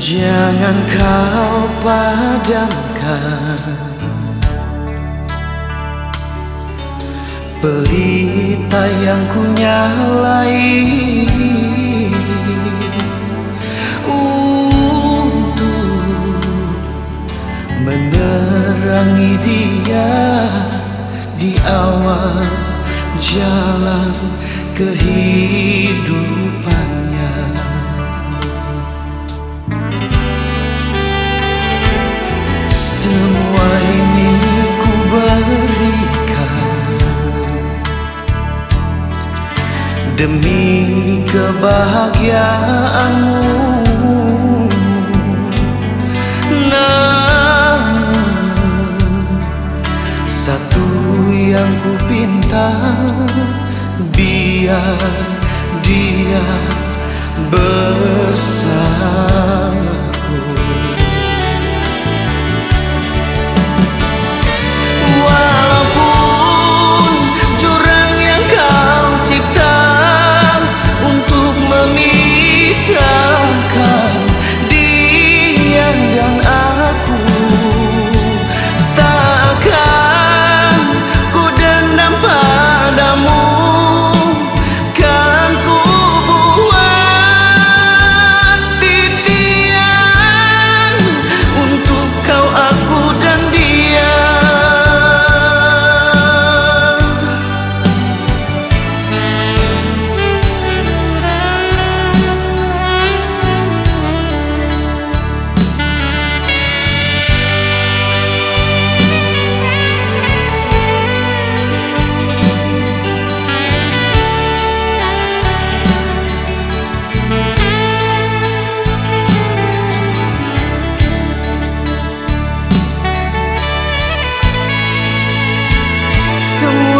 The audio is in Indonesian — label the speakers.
Speaker 1: Jangan kau padamkan pelita yang ku nyalai untuk menerangi dia di awal jalan kehidupannya. Semua ini ku berikan demi kebahagiaanmu. Namun satu yang ku pinta, biar dia bersamaku. Walaupun jurang yang kau cipta untuk memisahkan dia dan aku, takkan ku dendam padamu. Kan ku buat titian untuk kau, aku dan dia. Semua